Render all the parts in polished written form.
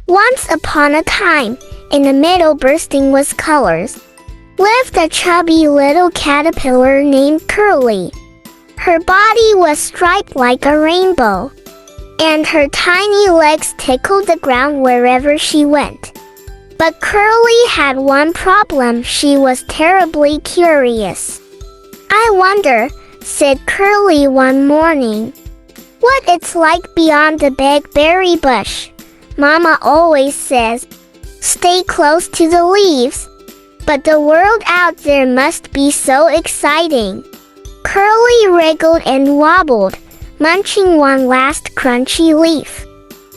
Once upon a time, in the middle bursting with colors, lived a chubby little caterpillar named Curly. Her body was striped like a rainbow, and her tiny legs tickled the ground wherever she went. But Curly had one problem: she was terribly curious. "I wonder," said Curly one morning, "what it's like beyond the big berry bush. Mama always says, stay close to the leaves. But the world out there must be so exciting." Curly wriggled and wobbled, munching one last crunchy leaf.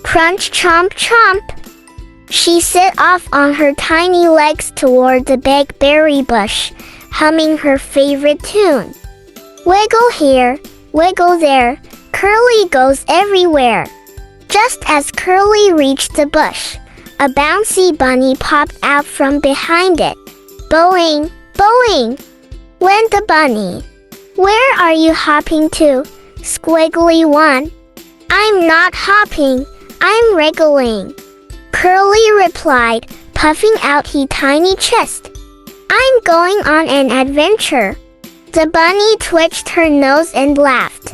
Crunch, chomp, chomp. She set off on her tiny legs toward the big berry bush, humming her favorite tune. Wiggle here, wiggle there, Curly goes everywhere. Just as Curly reached the bush, a bouncy bunny popped out from behind it. Boing, boing, went the bunny. "Where are you hopping to, squiggly one?" "I'm not hopping, I'm wriggling," Curly replied, puffing out his tiny chest. "I'm going on an adventure." The bunny twitched her nose and laughed.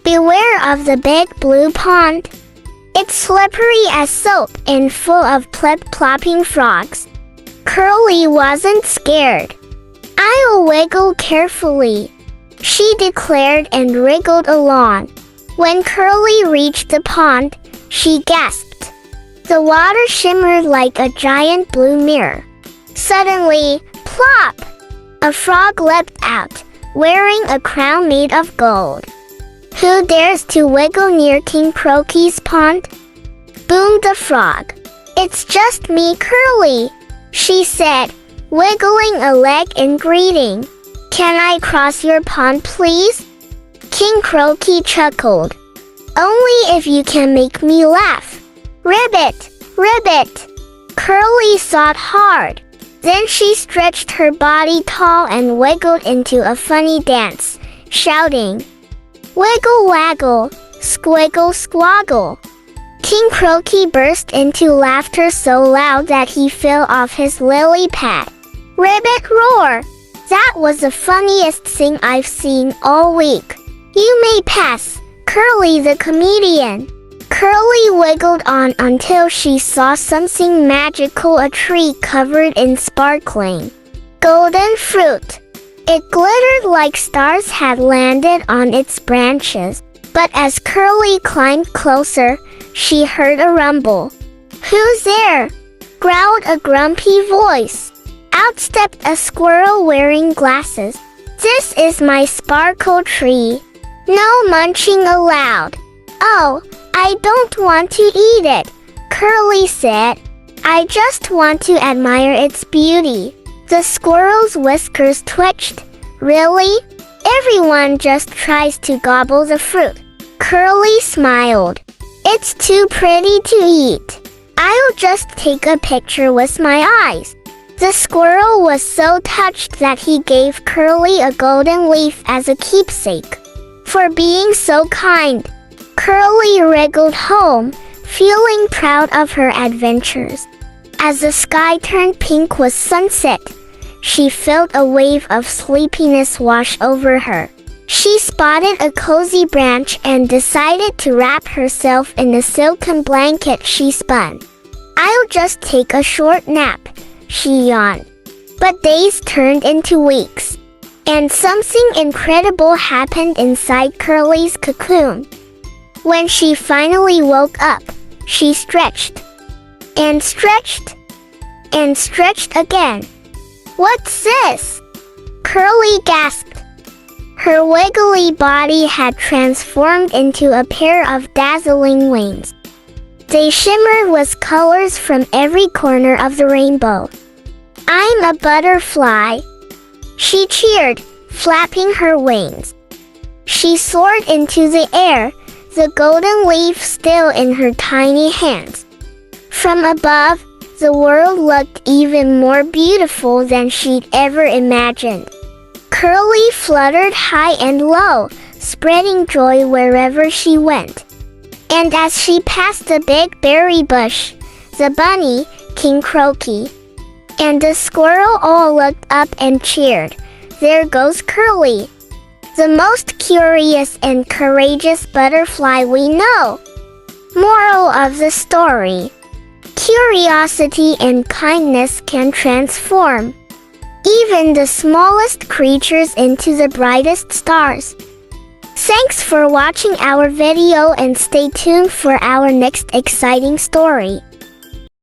"Beware of the big blue pond. It's slippery as soap and full of plip-plopping frogs." Curly wasn't scared. "I'll wiggle carefully," she declared and wriggled along. When Curly reached the pond, she gasped. The water shimmered like a giant blue mirror. Suddenly, plop! A frog leapt out, wearing a crown made of gold. "Who dares to wiggle near King Croaky's pond?" boomed the frog. "It's just me, Curly," she said, wiggling a leg in greeting. "Can I cross your pond, please?" King Croaky chuckled. "Only if you can make me laugh." "Ribbit, ribbit!" Curly thought hard. Then she stretched her body tall and wiggled into a funny dance, shouting, "Wiggle waggle, squiggle squoggle." King Croaky burst into laughter so loud that he fell off his lily pad. "Ribbit roar! That was the funniest thing I've seen all week. You may pass, Curly the comedian." Curly wiggled on until she saw something magical, a tree covered in sparkling golden fruit. It glittered like stars had landed on its branches. But as Curly climbed closer, she heard a rumble. "Who's there?" growled a grumpy voice. Out stepped a squirrel wearing glasses. "This is my sparkle tree. No munching allowed." "Oh, I don't want to eat it," Curly said. "I just want to admire its beauty." The squirrel's whiskers twitched. "Really? Everyone just tries to gobble the fruit." Curly smiled. "It's too pretty to eat. I'll just take a picture with my eyes." The squirrel was so touched that he gave Curly a golden leaf as a keepsake. For being so kind, Curly wriggled home, feeling proud of her adventures. As the sky turned pink with sunset, she felt a wave of sleepiness wash over her. She spotted a cozy branch and decided to wrap herself in the silken blanket she spun. "I'll just take a short nap," she yawned. But days turned into weeks, and something incredible happened inside Curly's cocoon. When she finally woke up, she stretched, and stretched, and stretched again. "What's this?" Curly gasped. Her wiggly body had transformed into a pair of dazzling wings. They shimmered with colors from every corner of the rainbow. "I'm a butterfly," she cheered, flapping her wings. She soared into the air, the golden leaf still in her tiny hands. From above, the world looked even more beautiful than she'd ever imagined. Curly fluttered high and low, spreading joy wherever she went. And as she passed the big berry bush, the bunny, King Croaky, and the squirrel all looked up and cheered. There goes Curly, the most curious and courageous butterfly we know. Moral of the story: curiosity and kindness can transform even the smallest creatures into the brightest stars. Thanks for watching our video and stay tuned for our next exciting story.